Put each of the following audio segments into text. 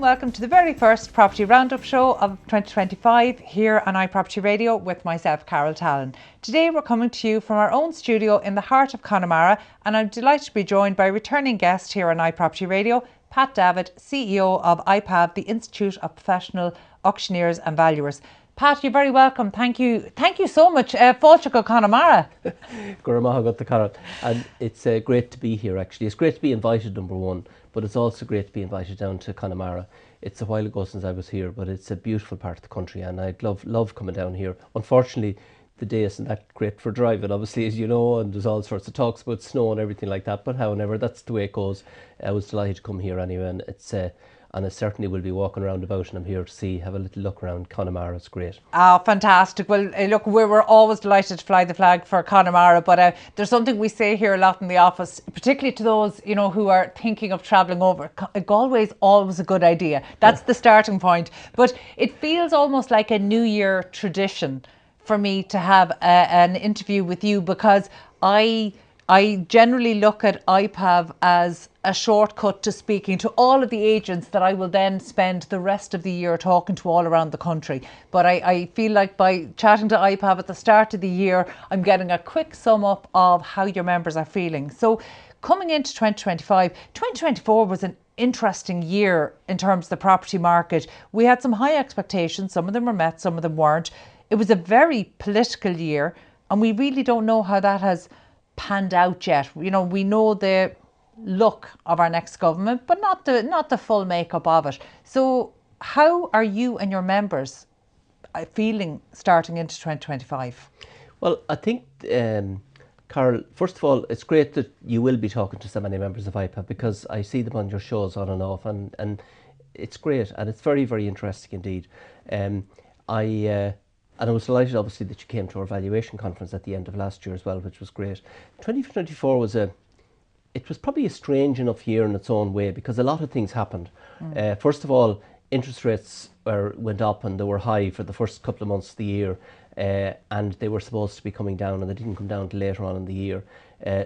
welcome to the very first Property Roundup show of 2025 here on iPropertyRadio with myself, Katie Tallon. Today we're coming to you from our own studio in the heart of Connemara, and I'm delighted to be joined by a returning guest here on iPropertyRadio, Pat Davitt, CEO of IPAV, the Institute of Professional Auctioneers and Valuers. Pat, you're very welcome. Thank you so much. Fáilte Connemara. And it's great to be here, actually. It's great to be invited, number one, but it's also great to be invited down to Connemara. It's a while ago since I was here, but it's a beautiful part of the country, and I'd love coming down here. Unfortunately, the day isn't that great for driving, obviously, as you know, and there's all sorts of talks about snow and everything like that, but however, that's the way it goes. I was delighted to come here anyway, and I certainly will be walking around about, and I'm here to have a little look around Connemara. It's great. Oh, fantastic. Well, look, we're always delighted to fly the flag for Connemara, but there's something we say here a lot in the office, particularly to those, who are thinking of travelling over. Galway's always a good idea. That's the starting point. But it feels almost like a New Year tradition for me to have an interview with you, because I generally look at IPAV as a shortcut to speaking to all of the agents that I will then spend the rest of the year talking to all around the country. But I feel like by chatting to IPAV at the start of the year, I'm getting a quick sum up of how your members are feeling. So coming into 2025, 2024 was an interesting year in terms of the property market. We had some high expectations. Some of them were met, some of them weren't. It was a very political year, and we really don't know how that has panned out yet. We know the look of our next government, but not the full makeup of it. So how are you and your members feeling starting into 2025? Well, I think, Carol, first of all, it's great that you will be talking to so many members of IPAV, because I see them on your shows on and off, and it's great, and it's very, very interesting indeed. And I was delighted, obviously, that you came to our valuation conference at the end of last year as well, which was great. 2024 was probably a strange enough year in its own way, because a lot of things happened. First of all, interest rates went up, and they were high for the first couple of months of the year, and they were supposed to be coming down, and they didn't come down till later on in the year.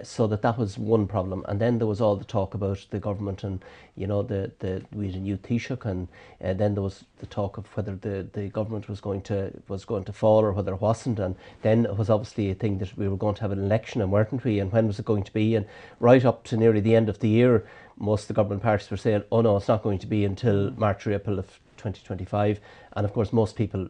So that was one problem. And then there was all the talk about the government, and we had a new Taoiseach, and then there was the talk of whether the government was going to fall or whether it wasn't. And then it was obviously a thing that we were going to have an election, and weren't we? And when was it going to be? And right up to nearly the end of the year, most of the government parties were saying, oh no, it's not going to be until March or April of 2025. And of course, most people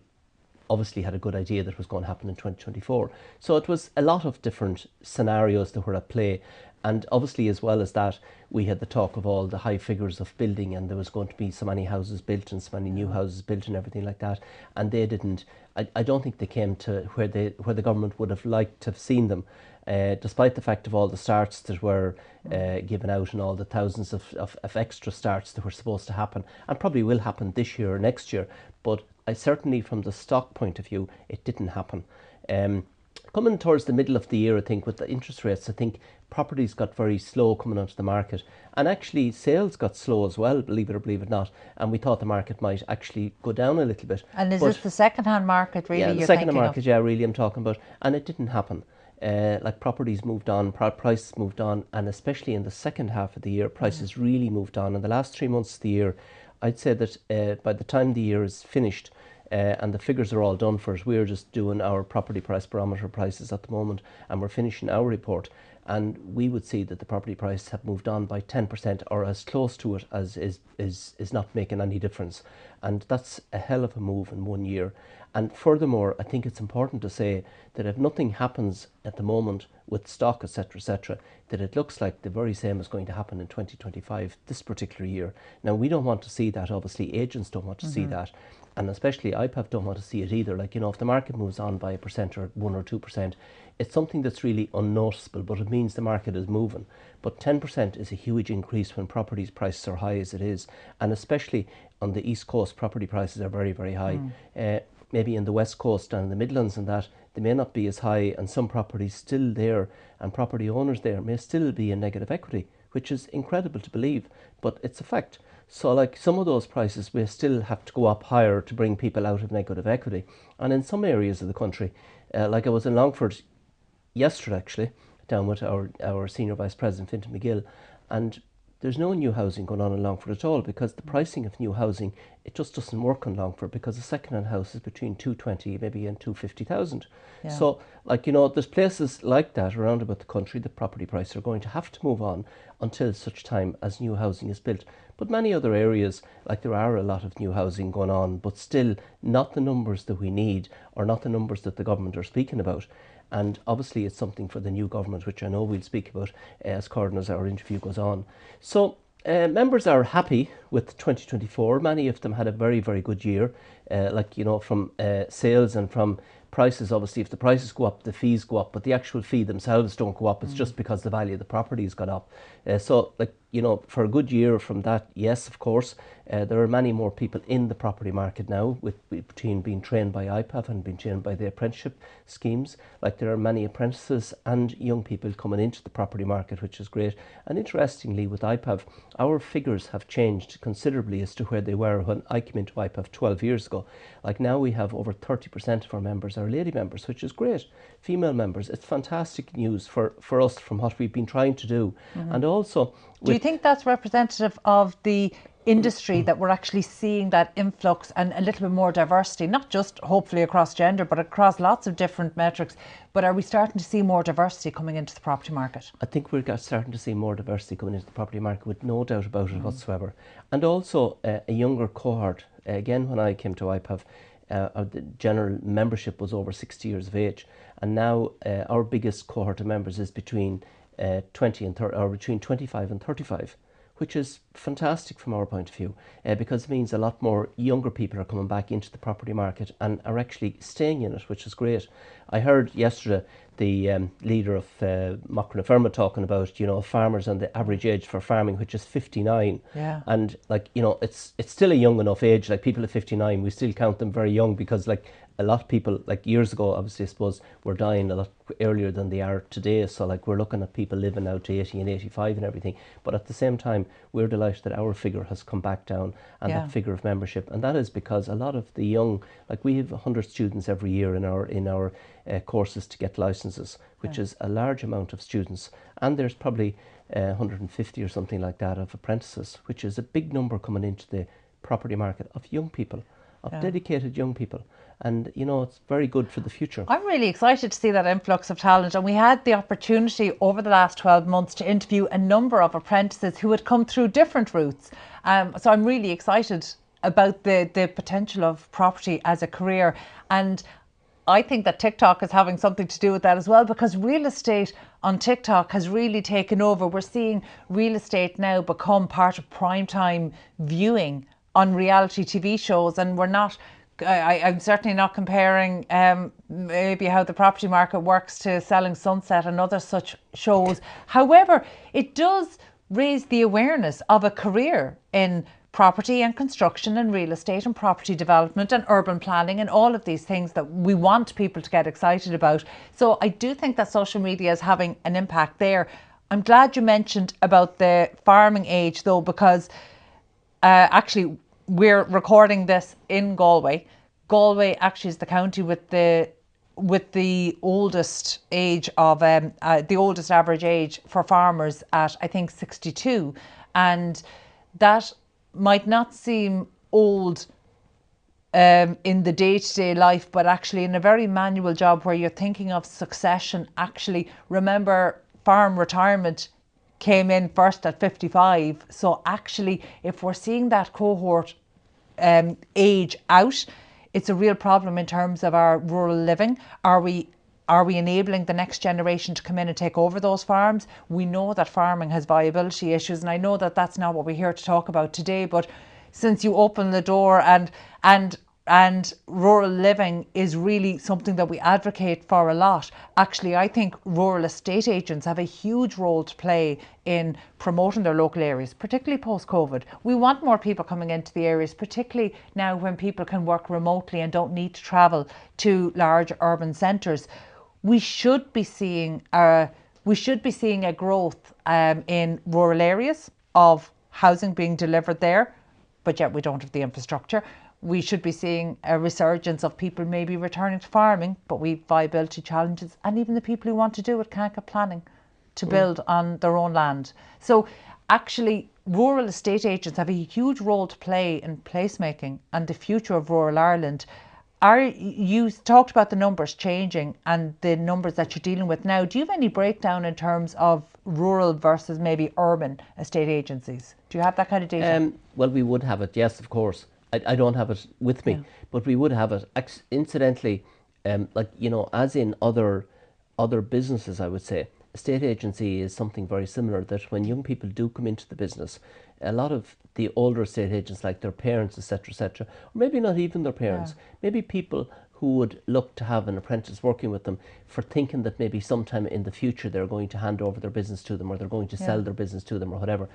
obviously had a good idea that was going to happen in 2024. So it was a lot of different scenarios that were at play. And obviously, as well as that, we had the talk of all the high figures of building, and there was going to be so many houses built and so many new houses built and everything like that. And they didn't, I don't think they came to where the government would have liked to have seen them, despite the fact of all the starts that were given out, and all the thousands of extra starts that were supposed to happen, and probably will happen this year or next year. But certainly from the stock point of view, it didn't happen. Coming towards the middle of the year, I think, with the interest rates, I think properties got very slow coming onto the market, and actually sales got slow as well, believe it or believe it not, and we thought the market might actually go down a little bit. And is this the second-hand market, really? Yeah, the second-hand market, really, I'm talking about, and it didn't happen. Like properties moved on, prices moved on, and especially in the second half of the year, prices really moved on. In the last 3 months of the year, I'd say that by the time the year is finished, and the figures are all done for us, we're just doing our property price barometer prices at the moment, and we're finishing our report, and we would see that the property prices have moved on by 10%, or as close to it as is not making any difference. And that's a hell of a move in 1 year. And furthermore, I think it's important to say that if nothing happens at the moment with stock, etc., that it looks like the very same is going to happen in 2025, this particular year. Now, we don't want to see that. Obviously, agents don't want to see that. And especially IPAV don't want to see it either. Like, if the market moves on by 1% or 1 or 2%, it's something that's really unnoticeable, but it means the market is moving. But 10% is a huge increase when property prices are high as it is. And especially on the East Coast, property prices are very, very high. Maybe in the West Coast and the Midlands and that, they may not be as high, and some properties still there, and property owners there may still be in negative equity, which is incredible to believe, but it's a fact. So like some of those prices may still have to go up higher to bring people out of negative equity. And in some areas of the country, like I was in Longford yesterday actually, down with our Senior Vice President, Fintan McGill, and there's no new housing going on in Longford at all, because the pricing of new housing, it just doesn't work in Longford, because a second-hand house is between 220 maybe and 250,000. Yeah. So, like, you know, there's places like that around about the country. The property prices are going to have to move on until such time as new housing is built. But many other areas, like, there are a lot of new housing going on, but still not the numbers that we need, or not the numbers that the government are speaking about. And obviously it's something for the new government, which I know we'll speak about as our interview goes on. So members are happy with 2024. Many of them had a very, very good year, like, you know, from sales and from prices. Obviously, if the prices go up, the fees go up, but the actual fee themselves don't go up. It's just because the value of the property has gone up. So, like, you know, for a good year from that, yes, of course, there are many more people in the property market now, between being trained by IPAV and being trained by the apprenticeship schemes. Like, there are many apprentices and young people coming into the property market, which is great. And interestingly, with IPAV, our figures have changed considerably as to where they were when I came into IPAV 12 years ago. Like, now we have over 30% of our members are lady members, which is great. Female members, it's fantastic news for us from what we've been trying to do. And also, do you think that's representative of the industry, that we're actually seeing that influx and a little bit more diversity, not just hopefully across gender, but across lots of different metrics? But are we starting to see more diversity coming into the property market? I think we're starting to see more diversity coming into the property market, with no doubt about it whatsoever. And also a younger cohort. Again, when I came to IPAV, the general membership was over 60 years of age, and now our biggest cohort of members is between 20 and 30, or between 25 and 35, which is fantastic from our point of view, because it means a lot more younger people are coming back into the property market and are actually staying in it, which is great. I heard yesterday the leader of Connemara talking about, you know, farmers and the average age for farming, which is 59. Yeah. And, like, you know, it's still a young enough age. Like, people at 59, we still count them very young, because, like, a lot of people, like, years ago, obviously, I suppose, were dying a lot earlier than they are today. So, like, we're looking at people living now to 80 and 85 and everything. But at the same time, we're delighted that our figure has come back down, and that figure of membership. And that is because a lot of the young, like, we have 100 students every year in our courses to get licenses, which is a large amount of students. And there's probably 150 or something like that of apprentices, which is a big number coming into the property market of young people, of dedicated young people. And, you know, it's very good for the future. I'm really excited to see that influx of talent, and we had the opportunity over the last 12 months to interview a number of apprentices who had come through different routes. So I'm really excited about the potential of property as a career. And I think that TikTok is having something to do with that as well, because real estate on TikTok has really taken over. We're seeing real estate now become part of primetime viewing on reality TV shows, and we're not, I'm certainly not comparing maybe how the property market works to Selling Sunset and other such shows. However, it does raise the awareness of a career in property and construction and real estate and property development and urban planning and all of these things that we want people to get excited about. So I do think that social media is having an impact there. I'm glad you mentioned about the farming age, though, because actually we're recording this in Galway. Galway actually is the county with the oldest age of the oldest average age for farmers at, I think, 62, and that might not seem old in the day-to-day life, but actually in a very manual job where you're thinking of succession. Actually, remember, farm retirement came in first at 55. So actually, if we're seeing that cohort age out, it's a real problem in terms of our rural living. Are we enabling the next generation to come in and take over those farms? We know that farming has viability issues, and I know that that's not what we're here to talk about today, but since you open the door, and rural living is really something that we advocate for a lot. Actually, I think rural estate agents have a huge role to play in promoting their local areas, particularly post-COVID. We want more people coming into the areas, particularly now when people can work remotely and don't need to travel to large urban centres. We should be seeing a growth in rural areas of housing being delivered there, but yet we don't have the infrastructure. We should be seeing a resurgence of people maybe returning to farming, but we've viability challenges, and even the people who want to do it can't get planning to build on their own land. So actually rural estate agents have a huge role to play in placemaking and the future of rural Ireland. You talked about the numbers changing and the numbers that you're dealing with now. Do you have any breakdown in terms of rural versus maybe urban estate agencies? Do you have that kind of data? Well, we would have it, yes, of course. I don't have it with me, but we would have it. Incidentally, like, you know, as in other businesses, I would say, estate agency is something very similar, that when young people do come into the business, a lot of the older estate agents, like their parents, etc., or maybe not even their parents, maybe people who would look to have an apprentice working with them, for thinking that maybe sometime in the future they're going to hand over their business to them, or they're going to sell their business to them, or whatever.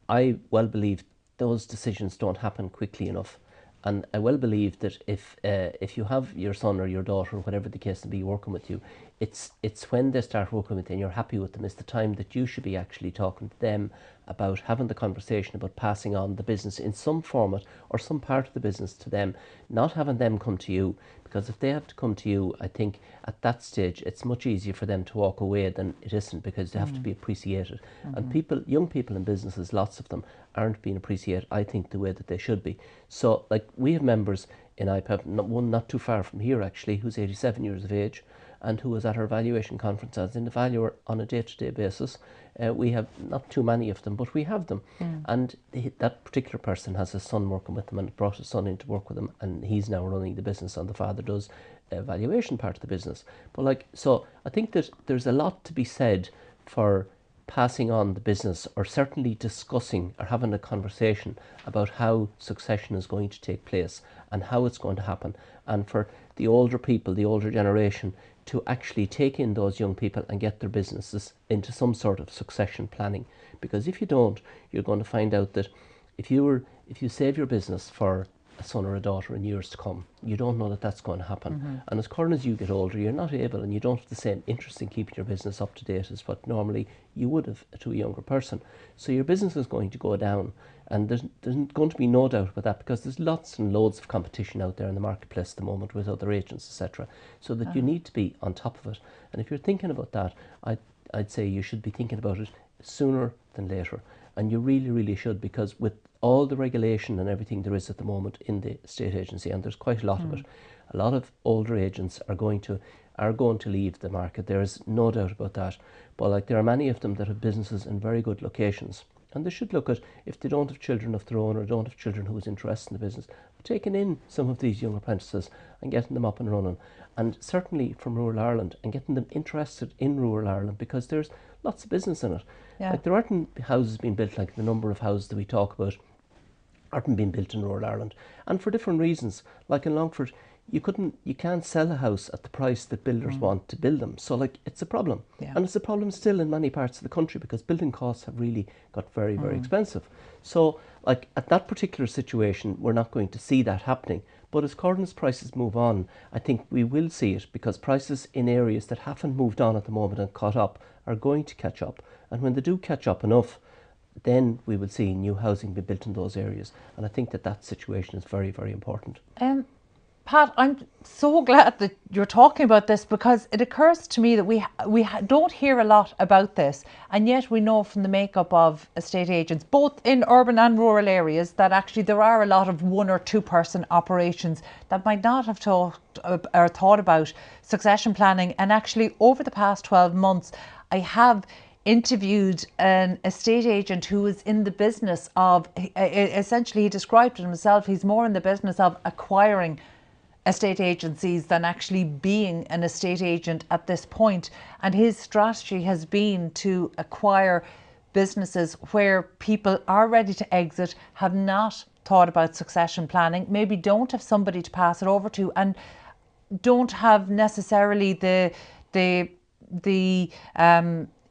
I well believe those decisions don't happen quickly enough. And I well believe that if you have your son or your daughter, whatever the case may be, working with you, it's when they start working with you and you're happy with them, it's the time that you should be actually talking to them about having the conversation about passing on the business in some format or some part of the business to them, not having them come to you. Because if they have to come to you, I think at that stage it's much easier for them to walk away than it isn't, because they have to be appreciated. And young people in businesses, lots of them, aren't being appreciated, I think, the way that they should be. So, like, we have members in IPAV, one not too far from here actually, who's 87 years of age, and who was at our valuation conference as an evaluator on a day-to-day basis. We have not too many of them, but we have them. And that particular person has a son working with them, and brought his son in to work with him, and he's now running the business, and the father does valuation part of the business. But like, so I think that there's a lot to be said for passing on the business, or certainly discussing or having a conversation about how succession is going to take place and how it's going to happen, and for the older people, the older generation, to actually take in those young people and get their businesses into some sort of succession planning. Because if you don't, you're going to find out that if you save your business for a son or a daughter in years to come, you don't know that that's going to happen. And as current as you get older, you're not able, and you don't have the same interest in keeping your business up to date as what normally you would have to a younger person. So your business is going to go down, and there's going to be no doubt about that, because there's lots and loads of competition out there in the marketplace at the moment with other agents, etc. So that you need to be on top of it. And if you're thinking about that, I'd say you should be thinking about it sooner than later. And you really, really should, because with all the regulation and everything there is at the moment in the estate agency, and there's quite a lot of it, a lot of older agents are going to leave the market. There is no doubt about that. But like, there are many of them that have businesses in very good locations, and they should look at, if they don't have children of their own, or don't have children who's interested in the business, taking in some of these young apprentices and getting them up and running, and certainly from rural Ireland, and getting them interested in rural Ireland, because there's lots of business in it. Like, there aren't houses being built, like the number of houses that we talk about aren't being built in rural Ireland, and for different reasons. Like in Longford, you can't sell a house at the price that builders want to build them. So like, it's a problem. And it's a problem still in many parts of the country, because building costs have really got very, very expensive. So like, at that particular situation, we're not going to see that happening. But as current prices move on, I think we will see it, because prices in areas that haven't moved on at the moment and caught up are going to catch up. And when they do catch up enough, then we will see new housing be built in those areas. And I think that situation is very, very important. Pat, I'm so glad that you're talking about this, because it occurs to me that we don't hear a lot about this, and yet we know from the makeup of estate agents, both in urban and rural areas, that actually there are a lot of 1 or 2 person operations that might not have thought about succession planning. And actually, over the past 12 months, I have interviewed an estate agent who is in the business of, essentially he described it himself, he's more in the business of acquiring estate agencies than actually being an estate agent at this point. And his strategy has been to acquire businesses where people are ready to exit, have not thought about succession planning, maybe don't have somebody to pass it over to, and don't have necessarily the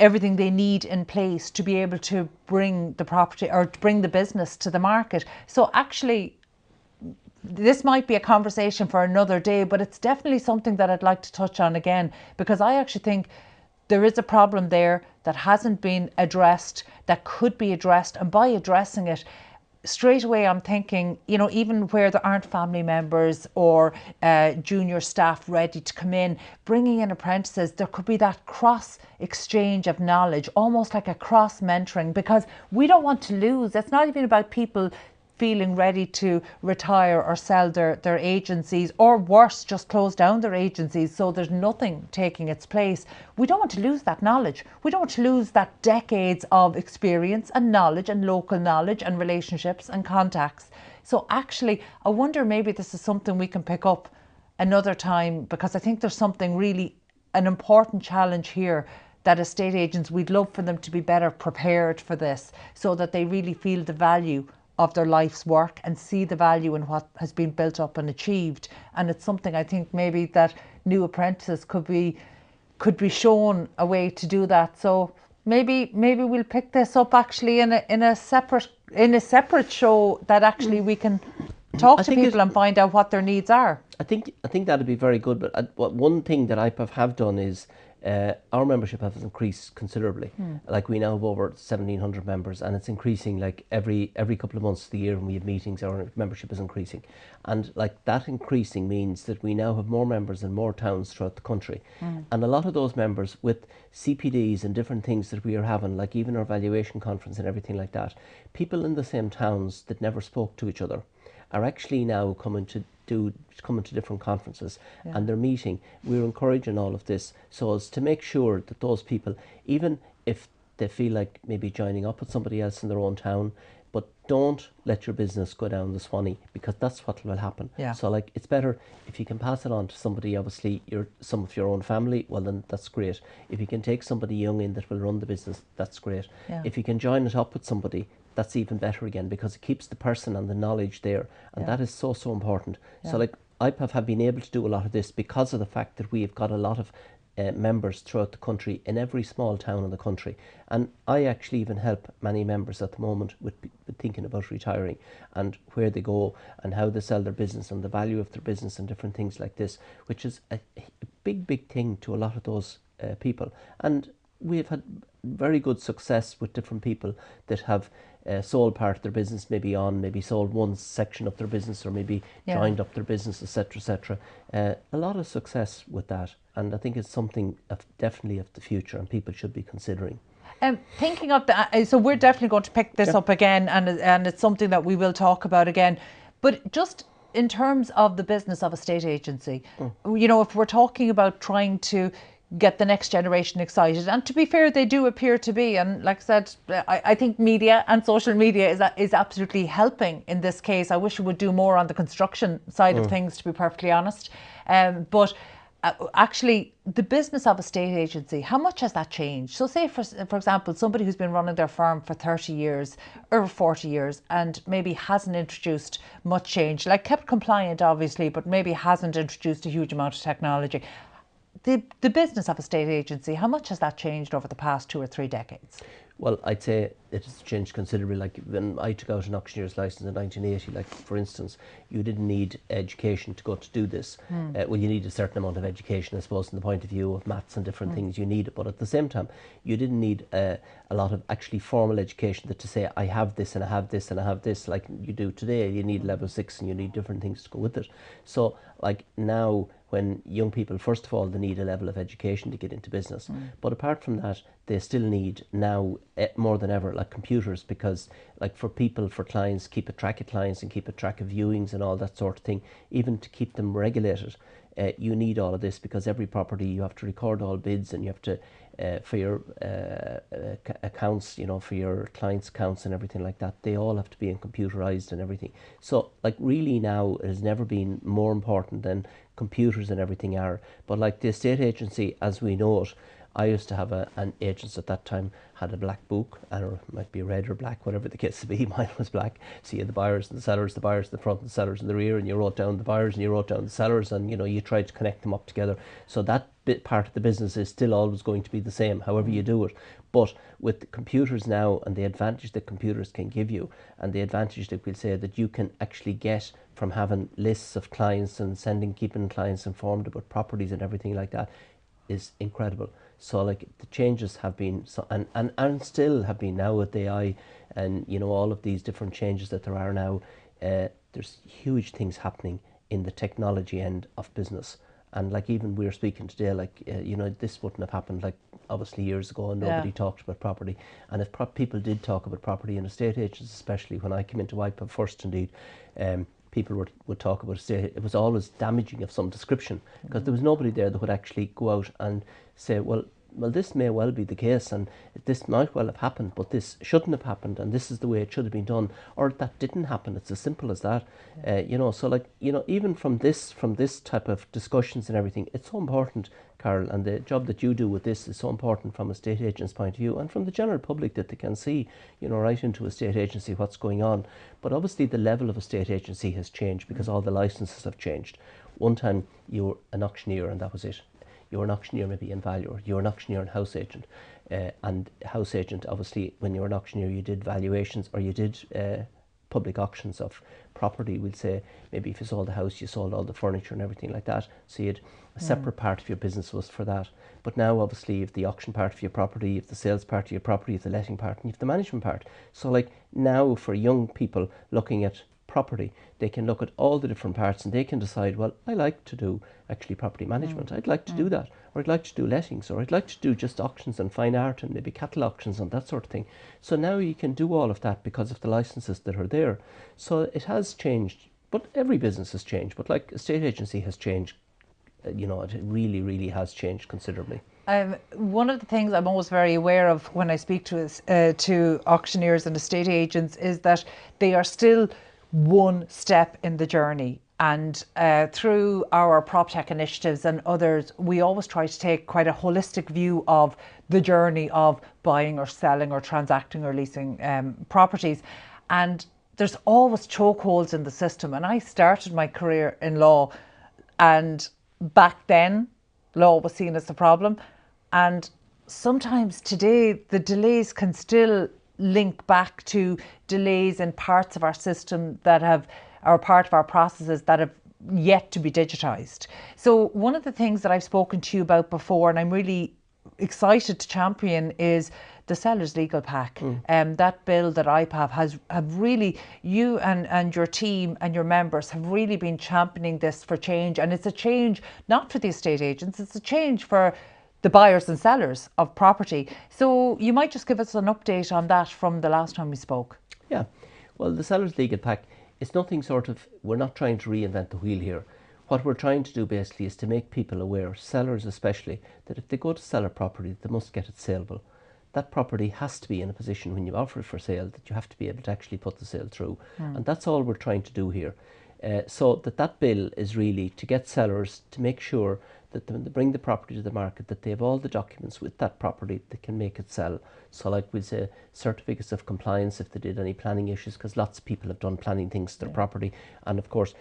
everything they need in place to be able to bring the property or to bring the business to the market. So actually, this might be a conversation for another day, but it's definitely something that I'd like to touch on again, because I actually think there is a problem there that hasn't been addressed, that could be addressed, and by addressing it, straight away I'm thinking, you know, even where there aren't family members or junior staff ready to come in, bringing in apprentices, there could be that cross exchange of knowledge, almost like a cross mentoring, because we don't want to lose. It's not even about people feeling ready to retire or sell their agencies, or worse, just close down their agencies so there's nothing taking its place. We don't want to lose that knowledge. We don't want to lose that decades of experience and knowledge and local knowledge and relationships and contacts. So actually, I wonder maybe this is something we can pick up another time, because I think there's something really, an important challenge here, that estate agents, we'd love for them to be better prepared for this so that they really feel the value of their life's work and see the value in what has been built up and achieved. And it's something I think maybe that new apprentices could be shown a way to do that. So maybe we'll pick this up actually in a separate show, that actually we can talk to people and find out what their needs are. I think that'd be very good. But one thing that IPAV have done is our membership has increased considerably. Like we now have over 1,700 members, and it's increasing like every couple of months of the year when we have meetings. Our membership is increasing, and like that increasing means that we now have more members in more towns throughout the country, and a lot of those members with CPDs and different things that we are having, like even our valuation conference and everything like that, people in the same towns that never spoke to each other are actually now coming to different conferences, and they're meeting. We're encouraging all of this so as to make sure that those people, even if they feel like maybe joining up with somebody else in their own town, but don't let your business go down the Swanee, because that's what will happen. So like, it's better if you can pass it on to somebody, obviously some of your own family, well then that's great. If you can take somebody young in that will run the business, that's great. If you can join it up with somebody, that's even better again, because it keeps the person and the knowledge there, and that is so important. So like, IPAV have been able to do a lot of this because of the fact that we have got a lot of members throughout the country, in every small town in the country. And I actually even help many members at the moment with thinking about retiring, and where they go and how they sell their business and the value of their business and different things like this, which is a big thing to a lot of those people. And we've had very good success with different people that have sold part of their business, maybe sold one section of their business, or maybe joined up their business, etc. A lot of success with that, and I think it's something definitely of the future, and people should be considering. Thinking of that, so we're definitely going to pick this up again, and it's something that we will talk about again. But just in terms of the business of a state agency, you know, if we're talking about trying to get the next generation excited, and to be fair, they do appear to be, and like I said, I think media and social media is absolutely helping in this case. I wish it would do more on the construction side of things, to be perfectly honest. But actually, the business of a state agency, how much has that changed? So say for example, somebody who's been running their firm for 30 years or 40 years and maybe hasn't introduced much change, like kept compliant obviously, but maybe hasn't introduced a huge amount of technology. The business of a state agency, how much has that changed over the past 2 or 3 decades? Well, I'd say it has changed considerably. Like when I took out an auctioneer's license in 1980, like for instance, you didn't need education to go to do this. Well, you need a certain amount of education, I suppose, from the point of view of maths and different things you need. But at the same time, you didn't need a lot of actually formal education that to say, I have this and I have this and I have this, like you do today. You need level 6 and you need different things to go with it. So like now, when young people, first of all, they need a level of education to get into business. But apart from that, they still need now more than ever like computers, because like for people, for clients, keep a track of clients and keep a track of viewings and all that sort of thing, even to keep them regulated, you need all of this, because every property you have to record all bids, and you have to for your accounts, you know, for your clients' accounts and everything like that, they all have to be computerized and everything. So like really now it has never been more important than computers and everything are. But like the estate agency as we know it, I used to have an agent at that time, had a black book, and it might be red or black, whatever the case to be. Mine was black. So you had the buyers and the sellers, the buyers in the front and the sellers in the rear, and you wrote down the buyers and you wrote down the sellers, and you know, you tried to connect them up together. So that bit part of the business is still always going to be the same, however you do it. But with the computers now, and the advantage that computers can give you, and the advantage that we'll say that you can actually get from having lists of clients and keeping clients informed about properties and everything like that, is incredible. So like the changes have been and still have been now with AI and you know, all of these different changes that there are now. There's huge things happening in the technology end of business. And like even we were speaking today, like, you know, this wouldn't have happened like obviously years ago, and nobody talked about property. And if people did talk about property, and estate agents especially, when I came into IPAV first indeed, people would talk about estate. It was always damaging of some description, because there was nobody there that would actually go out and say, well, this may well be the case, and this might well have happened, but this shouldn't have happened, and this is the way it should have been done, or that didn't happen. It's as simple as that. You know, so like, you know, even from this type of discussions and everything, it's so important, Carol, and the job that you do with this is so important from a estate agent's point of view, and from the general public, that they can see, you know, right into a estate agency what's going on. But obviously the level of a estate agency has changed, because all the licenses have changed. One time you were an auctioneer and that was it. You were an auctioneer maybe in valuer, you were an auctioneer and house agent. And house agent, obviously, when you were an auctioneer, you did valuations, or you did public auctions of property. We'll say maybe if you sold a house, you sold all the furniture and everything like that. So you had a separate part of your business was for that. But now obviously you have the auction part of your property, you have the sales part of your property, you have the letting part, and you have the management part. So like now for young people looking at property, they can look at all the different parts and they can decide, well, I like to do actually property management. I'd like to do that, or I'd like to do lettings, or I'd like to do just auctions and fine art and maybe cattle auctions and that sort of thing. So now you can do all of that because of the licenses that are there. So it has changed, but every business has changed. But like estate agency has changed, you know, it really, really has changed considerably. One of the things I'm always very aware of when I speak to auctioneers and estate agents is that they are still one step in the journey. And through our PropTech initiatives and others, we always try to take quite a holistic view of the journey of buying or selling or transacting or leasing properties. And there's always chokeholds in the system. And I started my career in law, and back then law was seen as the problem. And sometimes today the delays can still link back to delays in parts of our system that are part of our processes that have yet to be digitized. So one of the things that I've spoken to you about before, and I'm really excited to champion, is the seller's legal pack. That bill that IPAV have really, you and your team and your members have really been championing this for change. And it's a change not for the estate agents, it's a change for the buyers and sellers of property. So you might just give us an update on that from the last time we spoke. Yeah, well, the seller's legal pack, it's nothing sort of, we're not trying to reinvent the wheel here. What we're trying to do basically is to make people aware, sellers especially, that if they go to sell a property, they must get it saleable. That property has to be in a position when you offer it for sale that you have to be able to actually put the sale through. And that's all we're trying to do here. So that bill is really to get sellers to make sure that when they bring the property to the market, that they have all the documents with that property that can make it sell. So like we'll say certificates of compliance if they did any planning issues, because lots of people have done planning things to their property, and of course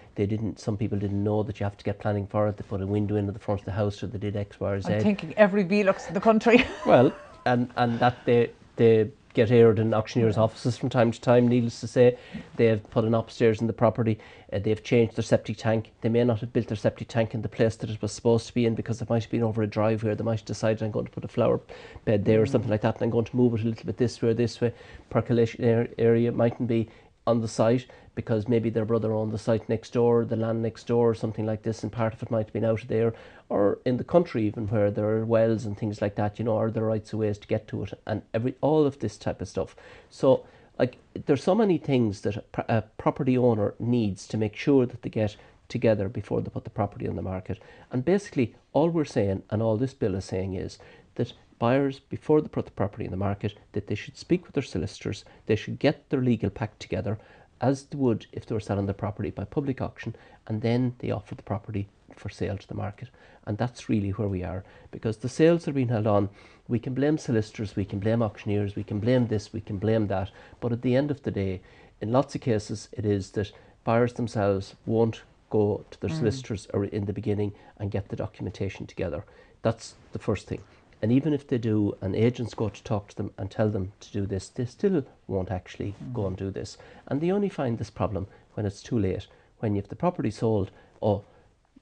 some people didn't know that you have to get planning for it. They put a window into the front of the house, or they did X, Y, or Z. I'm thinking every Velux in the country. Well, and that they get aired in auctioneers' offices from time to time. Needless to say, they have put an upstairs in the property. They've changed their septic tank. They may not have built their septic tank in the place that it was supposed to be in, because it might have been over a drive where they might have decided, I'm going to put a flower bed there or something like that, and I'm going to move it a little bit this way or this way. Percolation area mightn't be on the site because maybe their brother owned the site next door, the land next door, or something like this, and part of it might have been out of there, or in the country even, where there are wells and things like that, you know, or there are rights of ways to get to it, and all of this type of stuff. So like there's so many things that a property owner needs to make sure that they get together before they put the property on the market. And basically all we're saying, and all this bill is saying, is that buyers, before they put the property in the market, that they should speak with their solicitors, they should get their legal pack together, as they would if they were selling the property by public auction, and then they offer the property for sale to the market. And that's really where we are, because the sales are being held on. We can blame solicitors, we can blame auctioneers, we can blame this, we can blame that, but at the end of the day, in lots of cases, it is that buyers themselves won't go to their solicitors or in the beginning and get the documentation together. That's the first thing. And even if they do, and agents go to talk to them and tell them to do this, they still won't actually go and do this. And they only find this problem when it's too late. When you have the property sold,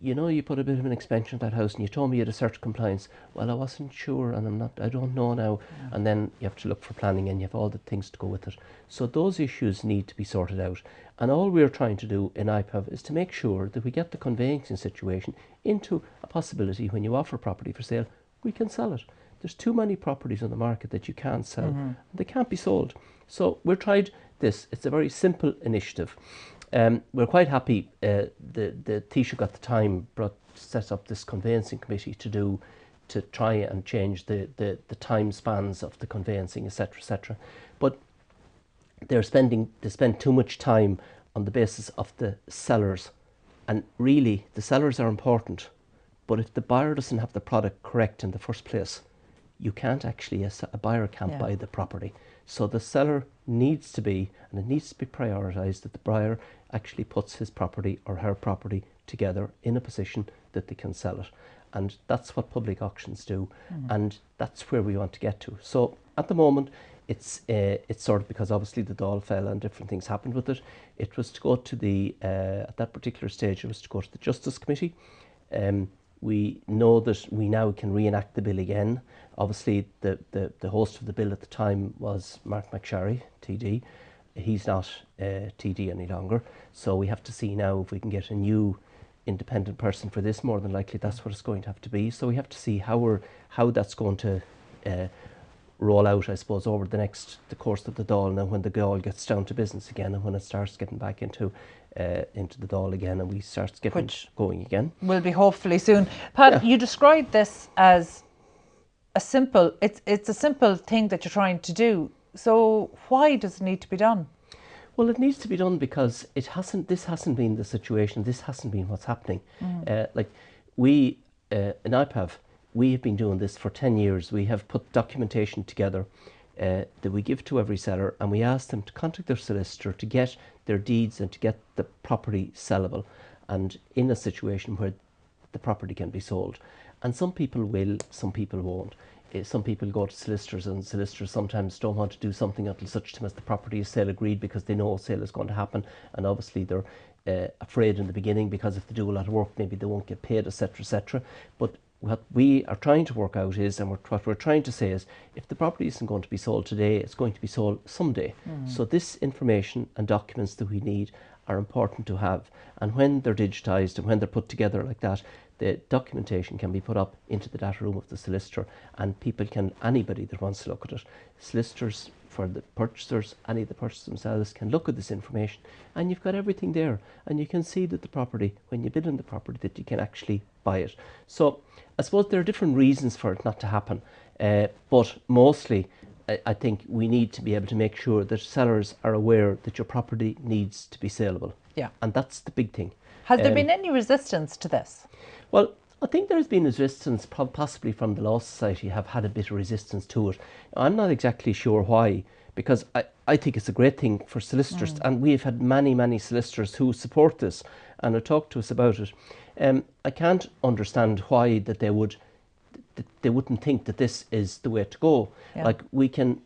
you know, you put a bit of an expansion of that house and you told me you had a certain compliance. Well, I wasn't sure and I don't know now. Yeah. And then you have to look for planning and you have all the things to go with it. So those issues need to be sorted out. And all we're trying to do in IPAV is to make sure that we get the conveyancing situation into a possibility when you offer property for sale, we can sell it. There's too many properties on the market that you can't sell. And they can't be sold. So we've tried this. It's a very simple initiative. We're quite happy. The Taoiseach at the time set up this conveyancing committee to try and change the time spans of the conveyancing, etc., etc. But they spend too much time on the basis of the sellers, and really the sellers are important. But if the buyer doesn't have the product correct in the first place, you can't actually, a buyer can't buy the property. So the seller needs to be, and it needs to be prioritised that the buyer actually puts his property or her property together in a position that they can sell it. And that's what public auctions do. And that's where we want to get to. So at the moment, it's sort of, because obviously the Dáil fell and different things happened with it. It was to go to the, at that particular stage, it was to go to the Justice Committee. We know that we now can reenact the bill again. Obviously, the host of the bill at the time was Mark McSharry, TD. He's not TD any longer. So we have to see now if we can get a new independent person for this. More than likely, that's what it's going to have to be. So we have to see how that's going to roll out, I suppose, over the course of the Dáil. Now, when the Dáil gets down to business again, and when it starts getting back into the Dáil again, and we start getting going again, will be hopefully soon. Pat, you described this as a simple. It's a simple thing that you're trying to do. So why does it need to be done? Well, it needs to be done because this hasn't been the situation. This hasn't been what's happening. Like we in IPAV, we have been doing this for 10 years. We have put documentation together that we give to every seller, and we ask them to contact their solicitor to get their deeds and to get the property sellable, and in a situation where the property can be sold. And some people will, some people won't. Some people go to solicitors, and solicitors sometimes don't want to do something until such time as the property is sale agreed, because they know a sale is going to happen, and obviously they're afraid in the beginning because if they do a lot of work maybe they won't get paid, etc., etc. But what we are trying to work out is, and what we're trying to say is, if the property isn't going to be sold today, it's going to be sold someday. So this information and documents that we need are important to have, and when they're digitised and when they're put together like that, the documentation can be put up into the data room of the solicitor, and anybody that wants to look at it, solicitors for the purchasers, any of the purchasers themselves can look at this information, and you've got everything there, and you can see that the property, when you bid on the property, that you can actually buy it. So I suppose there are different reasons for it not to happen, but mostly I think we need to be able to make sure that sellers are aware that your property needs to be saleable. Yeah. And that's the big thing. Has there been any resistance to this? Well, I think there's been resistance, possibly from the Law Society have had a bit of resistance to it. I'm not exactly sure why, because I think it's a great thing for solicitors, and we've had many solicitors who support this and have talked to us about it. I can't understand why that they wouldn't think that this is the way to go. Yeah. Like we can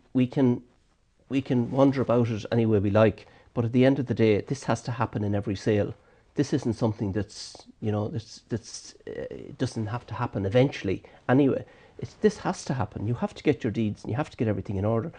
wonder about it any way we like, but at the end of the day, this has to happen in every sale. This isn't something that's, you know, it doesn't have to happen eventually. Anyway, this has to happen. You have to get your deeds and you have to get everything in order.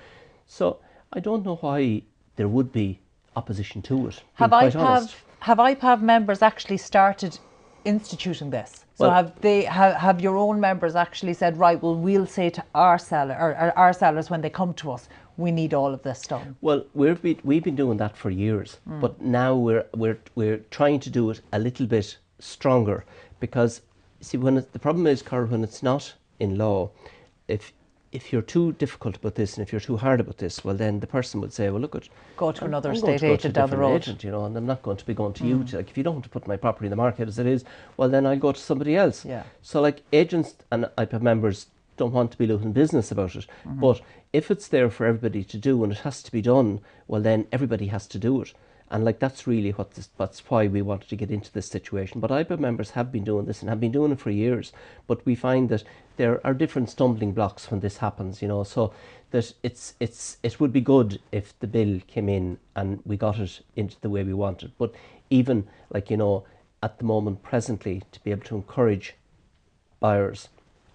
So I don't know why there would be opposition to it. Have IPAV members actually started instituting this? So have your own members actually said, right, well, we'll say to our seller or our sellers when they come to us, we need all of this done? Well, we've been doing that for years, but now we're trying to do it a little bit stronger, because see, the problem is, Carl, when it's not in law, if you're too difficult about this and if you're too hard about this, well, then the person would say, well, look, go to another estate agent down the road. Agent, you know, and I'm not going to be going to you. Like, if you don't want to put my property in the market as it is, well, then I'll go to somebody else. Yeah. So, like, agents and IPAV members don't want to be losing business about it. But if it's there for everybody to do and it has to be done, well, then everybody has to do it. And like, that's really that's why we wanted to get into this situation. But IPAV members have been doing this and have been doing it for years. But we find that there are different stumbling blocks when this happens, you know, so that it would be good if the bill came in and we got it into the way we wanted. But even, like, you know, at the moment presently to be able to encourage buyers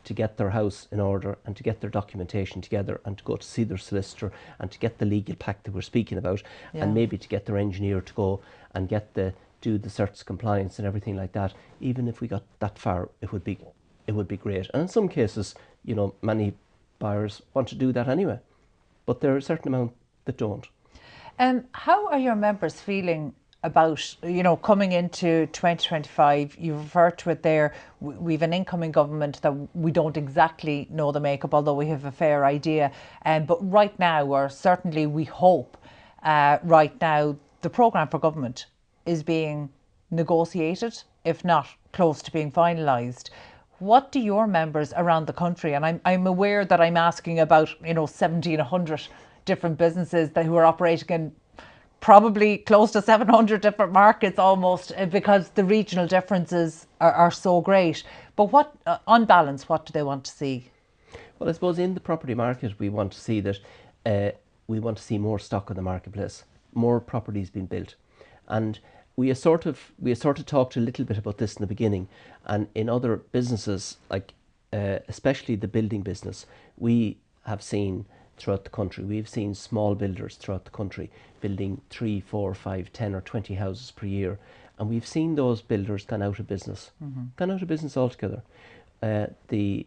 to get their house in order and to get their documentation together and to go to see their solicitor and to get the legal pack that we're speaking about, and maybe to get their engineer to go and do the certs compliance and everything like that. Even if we got that far, it would be great. And in some cases, you know, many buyers want to do that anyway, but there are a certain amount that don't. How are your members feeling about, you know, coming into 2025? You referred to it there. We've an incoming government that we don't exactly know the makeup, although we have a fair idea. But right now, or certainly we hope right now, the programme for government is being negotiated, if not close to being finalised. What do your members around the country, and I'm aware that I'm asking about, you know, 1,700 different businesses who are operating in probably close to 700 different markets almost, because the regional differences are so great. But what, on balance, what do they want to see? Well, I suppose in the property market, we want to see that we want to see more stock in the marketplace, more properties being built. And we sort of talked a little bit about this in the beginning, and in other businesses, like especially the building business, we have seen throughout the country, we've seen small builders throughout the country building 3, 4, 5, 10 or 20 houses per year, and we've seen those builders gone out of business, gone out of business altogether. The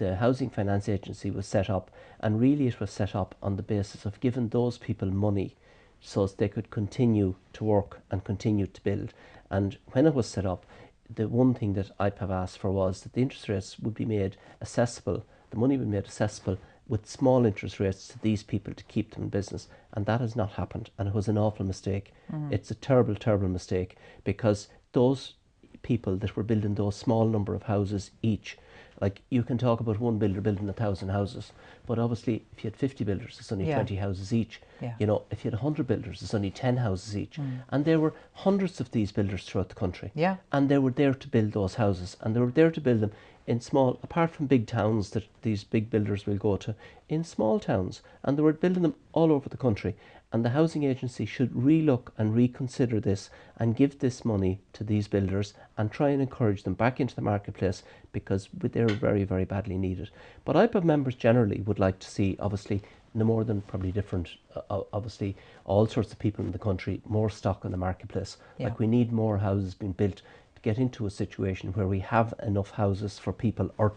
Housing Finance Agency was set up, and really it was set up on the basis of giving those people money so as they could continue to work and continue to build. And when it was set up, the one thing that IPAV asked for was that the interest rates would be made accessible, the money would be made accessible with small interest rates to these people to keep them in business. And that has not happened, and it was an awful mistake. It's a terrible, terrible mistake, because those people that were building those small number of houses each, like you can talk about one builder building 1,000 houses, but obviously if you had 50 builders, it's only 20 houses each. You know, if you had 100 builders, it's only 10 houses each. And there were hundreds of these builders throughout the country. And they were there to build those houses, and they were there to build them in small, apart from big towns that these big builders will go to, in small towns, and they were building them all over the country. And the housing agency should relook and reconsider this and give this money to these builders and try and encourage them back into the marketplace, because they're very, very badly needed. But IPAV members generally would like to see, obviously, no more than probably different, obviously, all sorts of people in the country, more stock in the marketplace. Like we need more houses being built to get into a situation where we have enough houses for people, or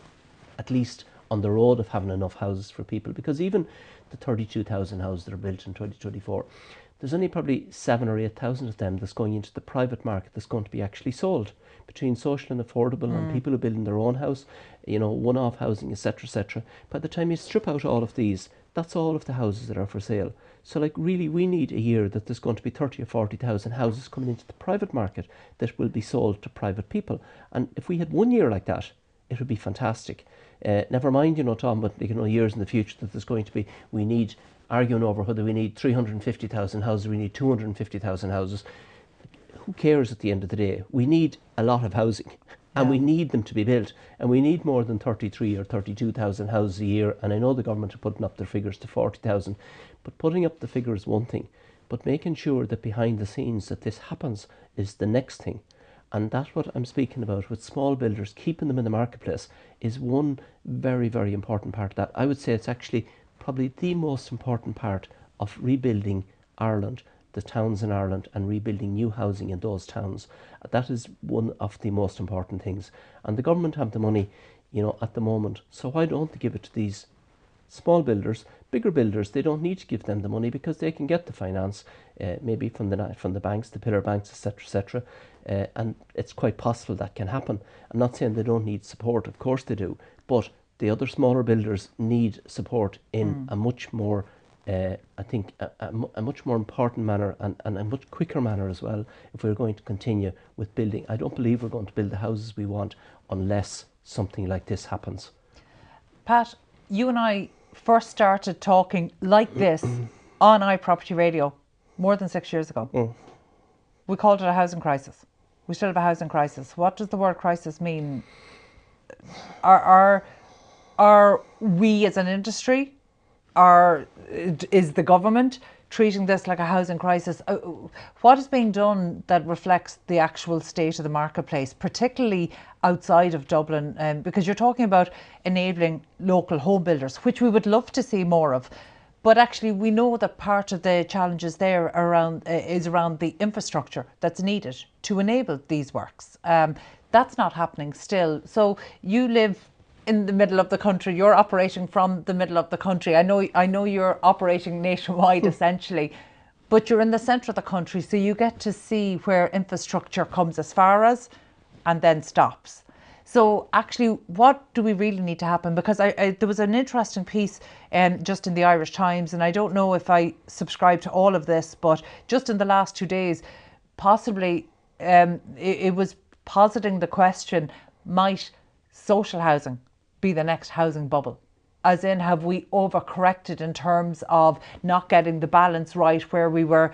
at least on the road of having enough houses for people. Because even the 32,000 houses that are built in 2024, there's only probably 7,000 or 8,000 of them that's going into the private market that's going to be actually sold, between social and affordable and people who build in their own house, you know, one-off housing, etc., etc. By the time you strip out all of these, that's all of the houses that are for sale. So like really we need a year that there's going to be 30 or 40,000 houses coming into the private market that will be sold to private people. And if we had 1 year like that, it would be fantastic. Never mind, you know, Tom, but you know, years in the future that there's going to be, we need arguing over whether we need 350,000 houses, we need 250,000 houses. Who cares at the end of the day? We need a lot of housing, and we need them to be built, and we need more than 33 or 32,000 houses a year. And I know the government are putting up their figures to 40,000, but putting up the figure is one thing, but making sure that behind the scenes that this happens is the next thing. And that's what I'm speaking about with small builders, keeping them in the marketplace is one very, very important part of that. I would say it's actually probably the most important part of rebuilding Ireland, the towns in Ireland, and rebuilding new housing in those towns. That is one of the most important things. And the government have the money, you know, at the moment. So why don't they give it to these small builders? Bigger builders, they don't need to give them the money because they can get the finance, maybe from the banks, the pillar banks, etc., etc. And it's quite possible that can happen. I'm not saying they don't need support, of course they do, but the other smaller builders need support in a much more, I think, a much more important manner, and a much quicker manner as well, if we're going to continue with building. I don't believe we're going to build the houses we want unless something like this happens. Pat, you and I first started talking like this on iPropertyRadio more than 6 years ago. We called it a housing crisis. We still have a housing crisis. What does the word crisis mean? Are we as an industry, is the government treating this like a housing crisis. What is being done that reflects the actual state of the marketplace, particularly outside of Dublin? Because you're talking about enabling local home builders, which we would love to see more of. But actually, we know that part of the challenges there is around the infrastructure that's needed to enable these works. That's not happening still. So you live in the middle of the country. You're operating from the middle of the country. I know you're operating nationwide essentially, but you're in the centre of the country, so you get to see where infrastructure comes as far as and then stops. So actually, what do we really need to happen? Because there was an interesting piece just in the Irish Times, and I don't know if I subscribe to all of this, but just in the last 2 days, possibly it was positing the question, might social housing be the next housing bubble? As in, have we overcorrected in terms of not getting the balance right where we were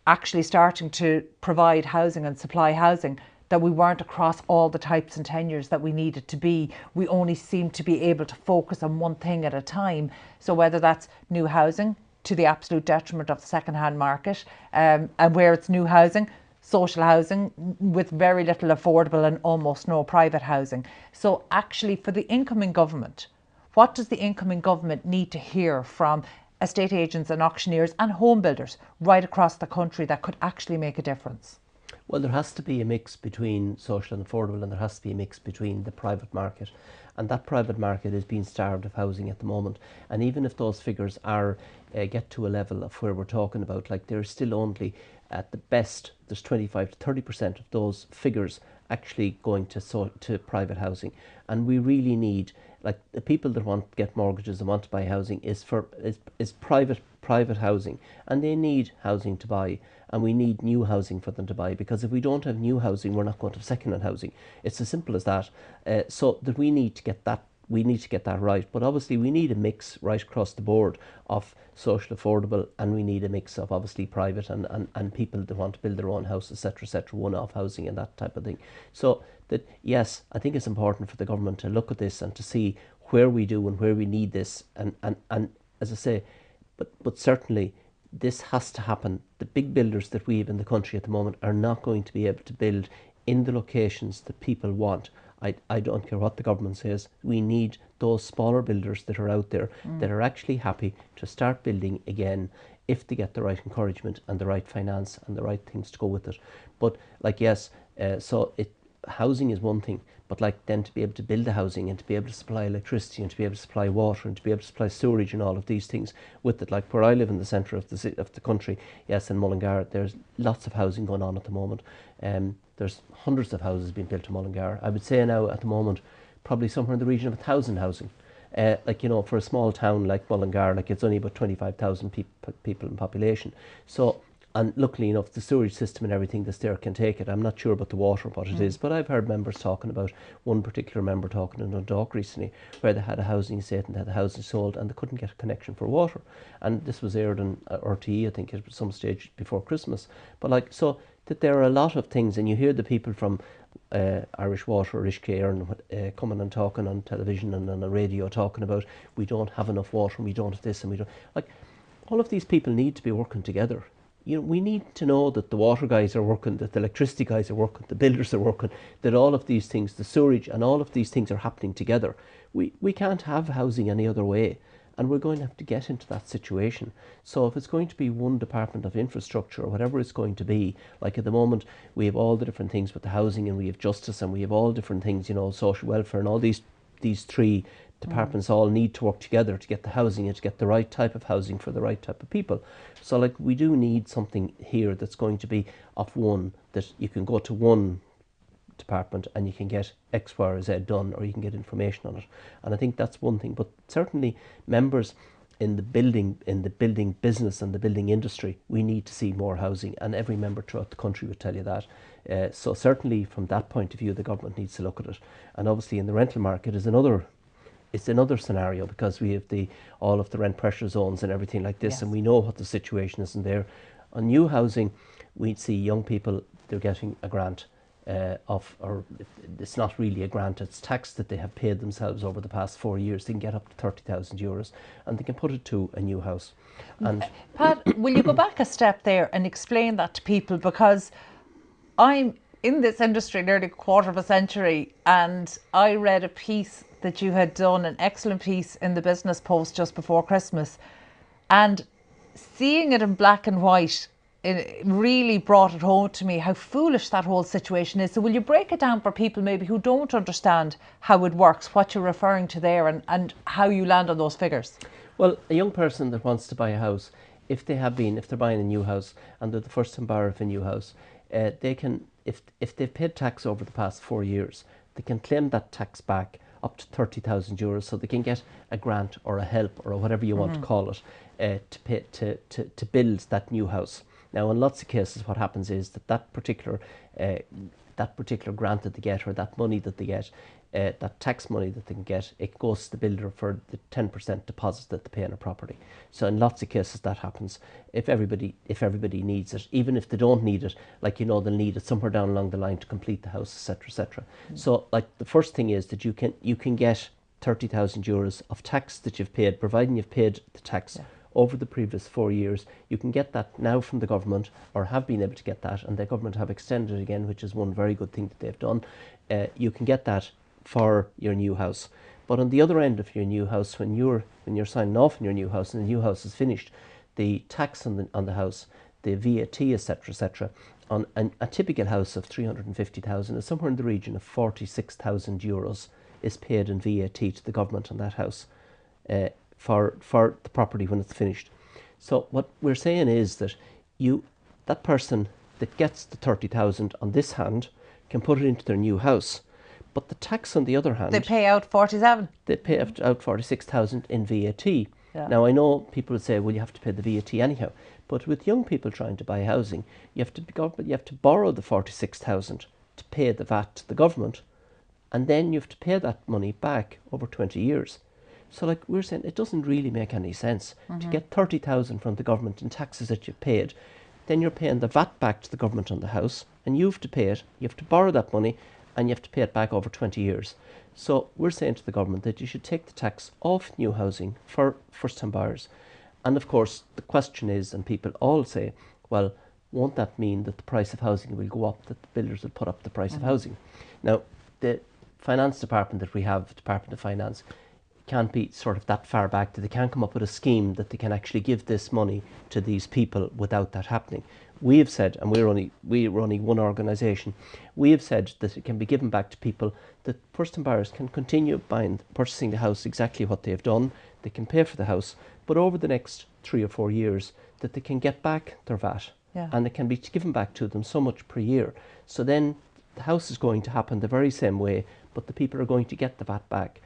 actually starting to provide housing and supply housing, that we weren't across all the types and tenures that we needed to be. We only seem to be able to focus on one thing at a time. So whether that's new housing to the absolute detriment of the second-hand market, and where it's new housing, social housing with very little affordable and almost no private housing. So actually, for the incoming government, what does the incoming government need to hear from estate agents and auctioneers and home builders right across the country that could actually make a difference? Well, there has to be a mix between social and affordable, and there has to be a mix between the private market. And that private market is being starved of housing at the moment. And even if those figures are get to a level of where we're talking about, like, there's still only, at the best, there's 25 to 30% of those figures actually going to private housing. And we really need, like, the people that want to get mortgages and want to buy housing is private housing, and they need housing to buy, and we need new housing for them to buy, because if we don't have new housing, we're not going to have second-hand housing. It's as simple as that. So that we need to get that right. But obviously we need a mix right across the board of social, affordable, and we need a mix of obviously private and people that want to build their own house, etc., one-off housing and that type of thing. So that, yes, I think it's important for the government to look at this and to see where we do and where we need this, and as I say, but certainly this has to happen. The big builders that we have in the country at the moment are not going to be able to build in the locations that people want. I don't care what the government says. We need those smaller builders that are out there that are actually happy to start building again if they get the right encouragement and the right finance and the right things to go with it. But like, yes, housing is one thing, but like then to be able to build the housing and to be able to supply electricity and to be able to supply water and to be able to supply storage and all of these things with it. Like where I live in the centre of the country, yes, in Mullingar, there's lots of housing going on at the moment. There's hundreds of houses being built in Mullingar. I would say now at the moment, probably somewhere in the region of 1,000 housing. Like, you know, for a small town like Mullingar, like it's only about 25,000 people in population. So, and luckily enough, the sewage system and everything that's there can take it. I'm not sure about the water, what it is, but I've heard members talking about, one particular member talking in Dundalk recently, where they had a housing estate and they had the housing sold and they couldn't get a connection for water. And this was aired on RTE, I think, at some stage before Christmas. But like, so that there are a lot of things, and you hear the people from Irish Water or Ishcare coming and talking on television and on the radio talking about, we don't have enough water and we don't have this and we don't, like, all of these people need to be working together. You know, we need to know that the water guys are working, that the electricity guys are working, the builders are working, that all of these things, the sewerage and all of these things are happening together. We can't have housing any other way, and we're going to have to get into that situation. So if it's going to be one department of infrastructure or whatever it's going to be, like at the moment we have all the different things with the housing and we have justice and we have all different things, you know, social welfare, and all these three departments all need to work together to get the housing and to get the right type of housing for the right type of people. So like, we do need something here that's going to be of one, that you can go to one department and you can get X, Y or Z done, or you can get information on it. And I think that's one thing. But certainly members in the building business and the building industry, we need to see more housing, and every member throughout the country would tell you that. So certainly from that point of view, the government needs to look at it. And obviously in the rental market is another scenario, because we have all of the rent pressure zones and everything like this, yes. And we know what the situation is in there. On new housing, we'd see young people, they're getting a grant. or it's not really a grant, it's tax that they have paid themselves over the past 4 years. They can get up to €30,000 and they can put it to a new house. And Pat, will you go back a step there and explain that to people? Because I'm in this industry nearly a quarter of a century, and I read a piece that you had done, an excellent piece in the Business Post just before Christmas, and seeing it in black and white, it really brought it home to me how foolish that whole situation is. So will you break it down for people maybe who don't understand how it works, what you're referring to there, and how you land on those figures? Well, a young person that wants to buy a house, if they're buying a new house and they're the first time buyer of a new house, they can, if they've paid tax over the past 4 years, they can claim that tax back up to €30,000, so they can get a grant or a help or whatever you want to call it to build that new house. Now, in lots of cases, what happens is that particular grant that they get, or that money that they get, that tax money that they can get, it goes to the builder for the 10% deposit that they pay on a property. So in lots of cases that happens. If everybody needs it, even if they don't need it, like, you know, they'll need it somewhere down along the line to complete the house, etc., etc. So, like, the first thing is that you can get €30,000 of tax that you've paid, providing you've paid the tax over the previous 4 years. You can get that now from the government, or have been able to get that, and the government have extended it again, which is one very good thing that they've done. You can get that for your new house. But on the other end of your new house, when you're signing off on your new house and the new house is finished, the tax on the house, the VAT, etc., etc., on a typical house of 350,000 is somewhere in the region of €46,000 is paid in VAT to the government on that house for the property when it's finished. So what we're saying is that that person that gets the 30,000 on this hand can put it into their new house. But the tax on the other hand, they pay out 47. They pay out 46,000 in VAT. Yeah. Now, I know people would say, well, you have to pay the VAT anyhow. But with young people trying to buy housing, you have to borrow the 46,000 to pay the VAT to the government, and then you have to pay that money back over 20 years. So, like, we're saying, it doesn't really make any sense to get 30,000 from the government in taxes that you've paid. Then you're paying the VAT back to the government on the house, and you have to pay it. You have to borrow that money, and you have to pay it back over 20 years. So we're saying to the government that you should take the tax off new housing for first-time buyers. And of course, the question is, and people all say, well, won't that mean that the price of housing will go up, that the builders will put up the price of housing? Now, the finance department that we have, Department of Finance, can't be sort of that far back that they can't come up with a scheme that they can actually give this money to these people without that happening. We have said, and we're only one organisation, we have said that it can be given back to people, that first-time buyers can continue purchasing the house exactly what they've done. They can pay for the house, but over the next 3 or 4 years, that they can get back their VAT, and it can be given back to them so much per year. So then the house is going to happen the very same way, but the people are going to get the VAT back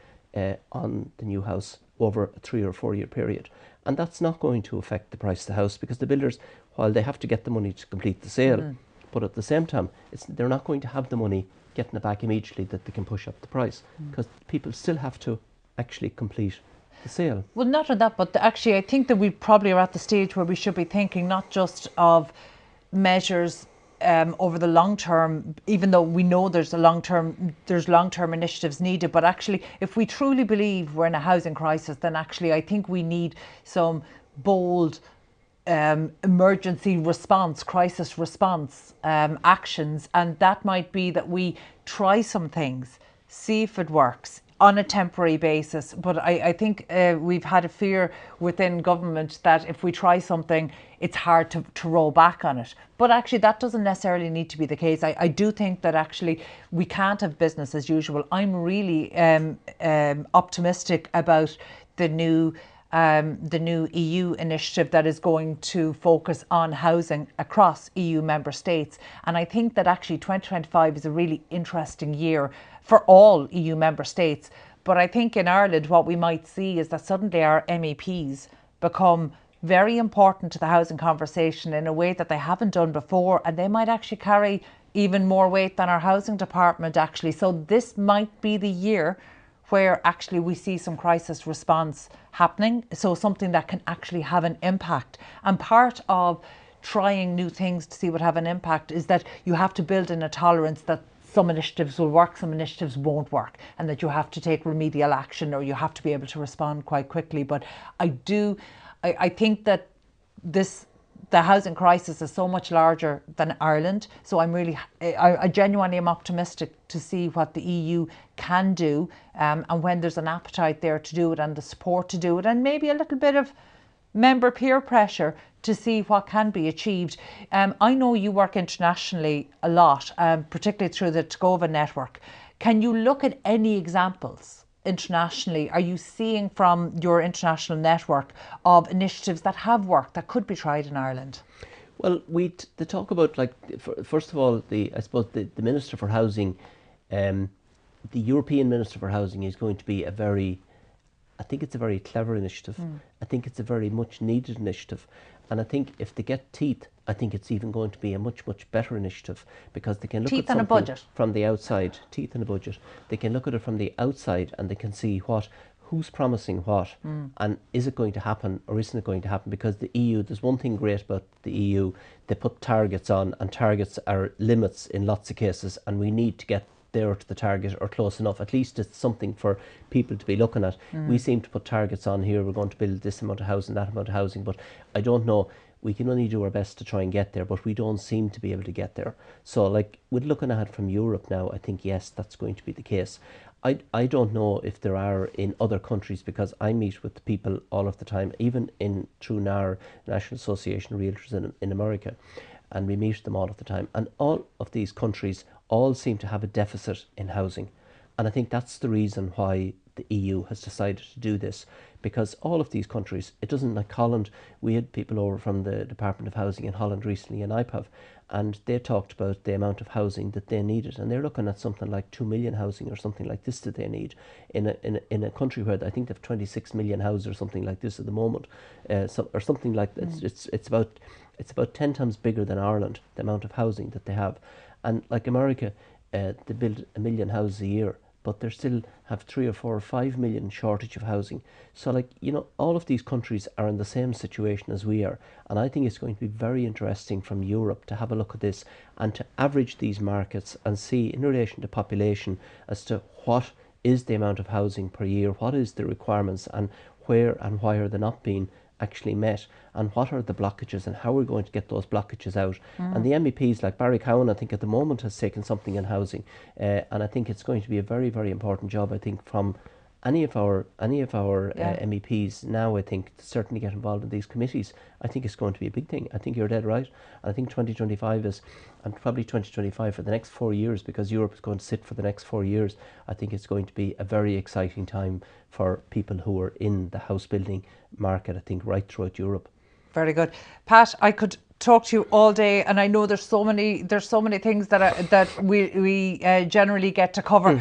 on the new house over a 3 or 4 year period. And that's not going to affect the price of the house, because the builders, while they have to get the money to complete the sale, but at the same time, they're not going to have the money getting it back immediately that they can push up the price, because people still have to actually complete the sale. Well, not on that, but actually I think that we probably are at the stage where we should be thinking not just of measures over the long term, even though we know there's long-term initiatives needed, but actually if we truly believe we're in a housing crisis, then actually I think we need some bold emergency response, crisis response actions, and that might be that we try some things, see if it works on a temporary basis. But I think we've had a fear within government that if we try something, it's hard to roll back on it. But actually that doesn't necessarily need to be the case. I do think that actually we can't have business as usual. I'm really optimistic about the new EU initiative that is going to focus on housing across EU member states. And I think that actually 2025 is a really interesting year for all EU member states. But I think in Ireland what we might see is that suddenly our MEPs become very important to the housing conversation in a way that they haven't done before, and they might actually carry even more weight than our housing department actually. So this might be the year where actually we see some crisis response happening, so something that can actually have an impact. And part of trying new things to see what have an impact is that you have to build in a tolerance that some initiatives will work, some initiatives won't work, and that you have to take remedial action, or you have to be able to respond quite quickly. But I think that the housing crisis is so much larger than Ireland. So I genuinely am optimistic to see what the EU can do, and when there's an appetite there to do it and the support to do it, and maybe a little bit of member peer pressure to see what can be achieved. I know you work internationally a lot, particularly through the Tagova network. Can you look at any examples internationally? Are you seeing from your international network of initiatives that have worked that could be tried in Ireland? Well, to talk about, like, first of all, I suppose the Minister for Housing, the European Minister for Housing is going to be I think it's a very clever initiative. I think it's a very much needed initiative. And I think if they get teeth, I think it's even going to be a much, much better initiative, because they can look at something from the outside. Teeth and a budget. They can look at it from the outside and they can see who's promising what, and is it going to happen or isn't it going to happen? Because the EU, there's one thing great about the EU, they put targets on, and targets are limits in lots of cases, and we need to get there to the target or close enough. At least it's something for people to be looking at. We seem to put targets on here, we're going to build this amount of housing, that amount of housing, but I don't know, we can only do our best to try and get there, but we don't seem to be able to get there. So, like, with looking at it from Europe now, I think yes, that's going to be the case. I don't know if there are in other countries, because I meet with the people all of the time, even through NAR, National Association of Realtors in America, and we meet them all of the time, and all of these countries all seem to have a deficit in housing. And I think that's the reason why the EU has decided to do this, because all of these countries, it doesn't, like Holland, we had people over from the Department of Housing in Holland recently in IPAV, and they talked about the amount of housing that they needed, and they're looking at something like 2 million housing or something like this that they need in a country where I think they have 26 million houses or something like this at the moment, or something like that. It's about 10 times bigger than Ireland, the amount of housing that they have. And like America, they build 1 million houses a year, but they still have 3 or 4 or 5 million shortage of housing. So, like, you know, all of these countries are in the same situation as we are. And I think it's going to be very interesting from Europe to have a look at this and to average these markets and see in relation to population as to what is the amount of housing per year, what is the requirements, and where and why are they not being actually met, and what are the blockages and how we're going to get those blockages out. And the MEPs, like Barry Cowan, I think at the moment has taken something in housing, and I think it's going to be a very, very important job, I think, from any of our MEPs now, I think, to certainly get involved in these committees. I think it's going to be a big thing. I think you're dead right. And I think 2025 is, and probably 2025 for the next 4 years, because Europe is going to sit for the next 4 years, I think it's going to be a very exciting time for people who are in the house building market, I think, right throughout Europe. Very good. Pat, I could talk to you all day, and I know there's so many things that we generally get to cover.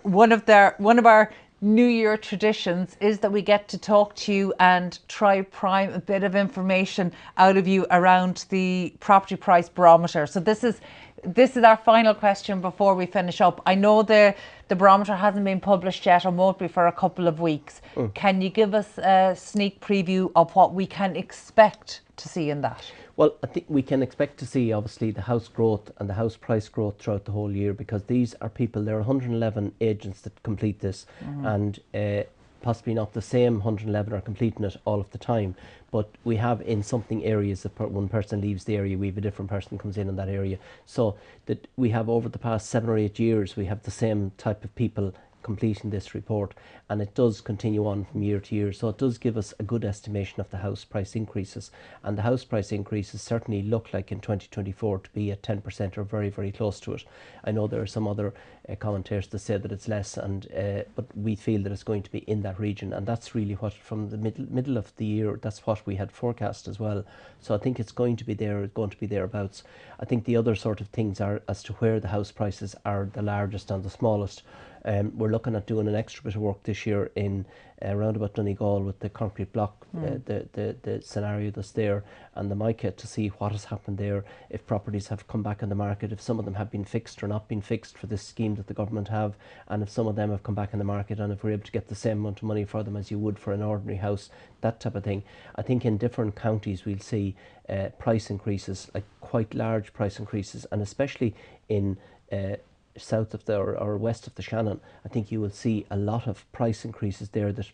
One of our New Year traditions is that we get to talk to you and try prime a bit of information out of you around the property price barometer. So this is our final question before we finish up. I know the barometer hasn't been published yet and won't be for a couple of weeks. Can you give us a sneak preview of what we can expect to see in that? Well, I think we can expect to see, obviously, the house growth and the house price growth throughout the whole year, because these are people, there are 111 agents that complete this, and possibly not the same 111 are completing it all of the time, but we have in something areas that one person leaves the area, we have a different person comes in that area. So that we have, over the past 7 or 8 years, we have the same type of people completing this report, and it does continue on from year to year. So it does give us a good estimation of the house price increases, and the house price increases certainly look like in 2024 to be at 10% or very, very close to it. I know there are some other commentators that say that it's less, and but we feel that it's going to be in that region, and that's really what, from the middle of the year, that's what we had forecast as well. So I think it's going to be there, it's going to be thereabouts. I think the other sort of things are as to where the house prices are the largest and the smallest. We're looking at doing an extra bit of work this year in around about Donegal with the concrete block, the scenario that's there, and the mica, to see what has happened there, if properties have come back on the market, if some of them have been fixed or not been fixed for this scheme that the government have, and if some of them have come back on the market, and if we're able to get the same amount of money for them as you would for an ordinary house, that type of thing. I think in different counties we'll see price increases, like quite large price increases, and especially in south of or west of the Shannon, I think you will see a lot of price increases there that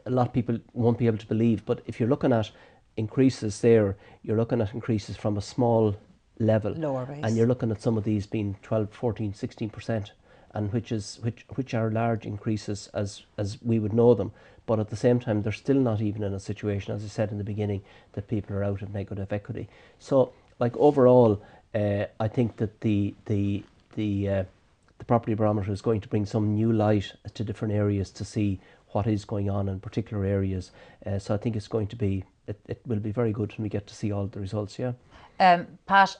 a lot of people won't be able to believe. But if you're looking at increases there, you're looking at increases from a small level, lower base, and you're looking at some of these being 12, 14, 16%, and which are large increases as we would know them. But at the same time, they're still not even in a situation, as I said in the beginning, that people are out of negative equity. So, like overall, I think that the property barometer is going to bring some new light to different areas to see what is going on in particular areas. So I think it's going to be, it will be very good when we get to see all the results. Yeah. Pat,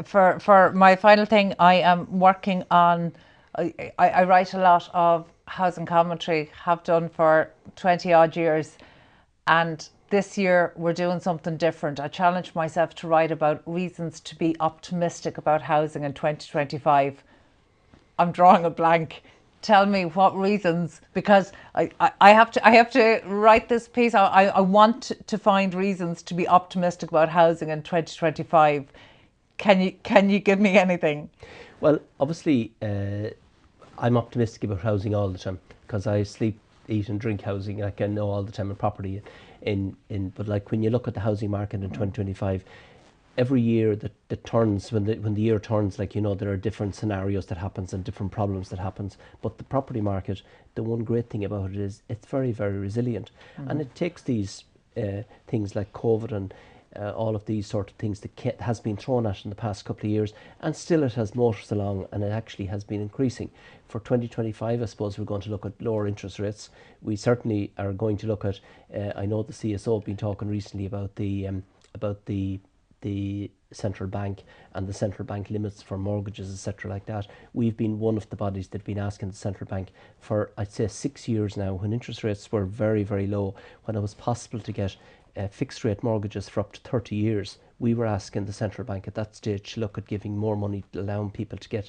for my final thing, I am working on. I write a lot of housing commentary, have done for 20 odd years, and this year we're doing something different. I challenged myself to write about reasons to be optimistic about housing in 2025. I'm drawing a blank. Tell me what reasons, because I have to write this piece. I want to find reasons to be optimistic about housing in 2025. Can you give me anything? Well, obviously, I'm optimistic about housing all the time because I sleep, eat and drink housing. I can know all the time in property. But like when you look at the housing market in 2025, every year that turns, when the year turns, like, you know, there are different scenarios that happens and different problems that happens. But the property market, the one great thing about it is it's very, very resilient. And it takes these things like COVID and all of these sort of things that has been thrown at in the past couple of years, and still it has motored along, and it actually has been increasing. For 2025, I suppose we're going to look at lower interest rates. We certainly are going to look at, I know the CSO have been talking recently about the central bank and the central bank limits for mortgages, etc. like that. We've been one of the bodies that have been asking the central bank for, I'd say, 6 years now, when interest rates were very, very low, when it was possible to get fixed rate mortgages for up to 30 years. We were asking the central bank at that stage to look at giving more money, allowing people to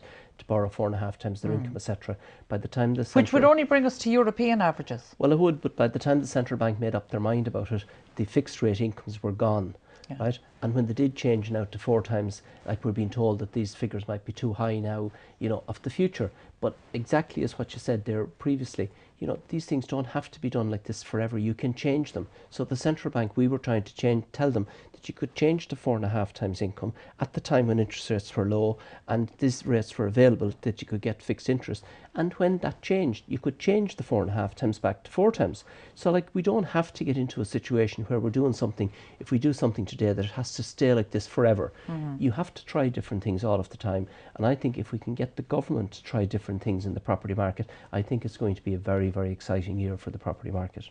borrow 4.5 times their income, etc. By the time which would only bring us to European averages. Well, it would, but by the time the central bank made up their mind about it, the fixed rate incomes were gone. Yeah. Right, and when they did change now to 4 times, like we're being told that these figures might be too high now, you know, of the future. But exactly as what you said there previously, you know, these things don't have to be done like this forever. You can change them. So the central bank, we were trying to tell them that you could change to 4.5 times income at the time when interest rates were low and these rates were available, that you could get fixed interest. And when that changed, you could change the 4.5 times back to 4 times. So like, we don't have to get into a situation where we're doing something, if we do something today, that it has to stay like this forever. You have to try different things all of the time. And I think if we can get the government to try different things in the property market, I think it's going to be a very, very exciting year for the property market.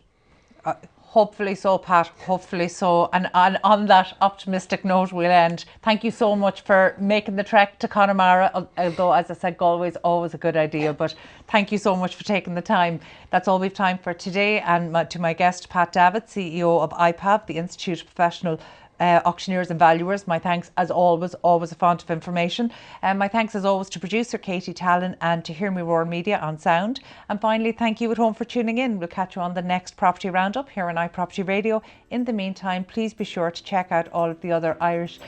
Hopefully so, Pat, hopefully so. And on that optimistic note, we'll end. Thank you so much for making the trek to Connemara, although, as I said, Galway is always a good idea, but thank you so much for taking the time. That's all we've time for today. And to my guest, Pat Davitt, CEO of IPAV, the Institute of Professional Auctioneers and Valuers, my thanks as always a font of information. And my thanks as always to producer Katie Tallon and to Hear Me Roar Media on sound. And finally, thank you at home for tuning in. We'll catch you on the next Property Roundup here on iPropertyRadio. In the meantime, please be sure to check out all of the other Irish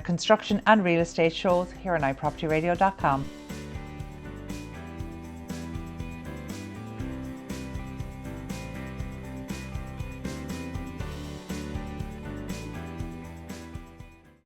construction and real estate shows here on iPropertyRadio.com.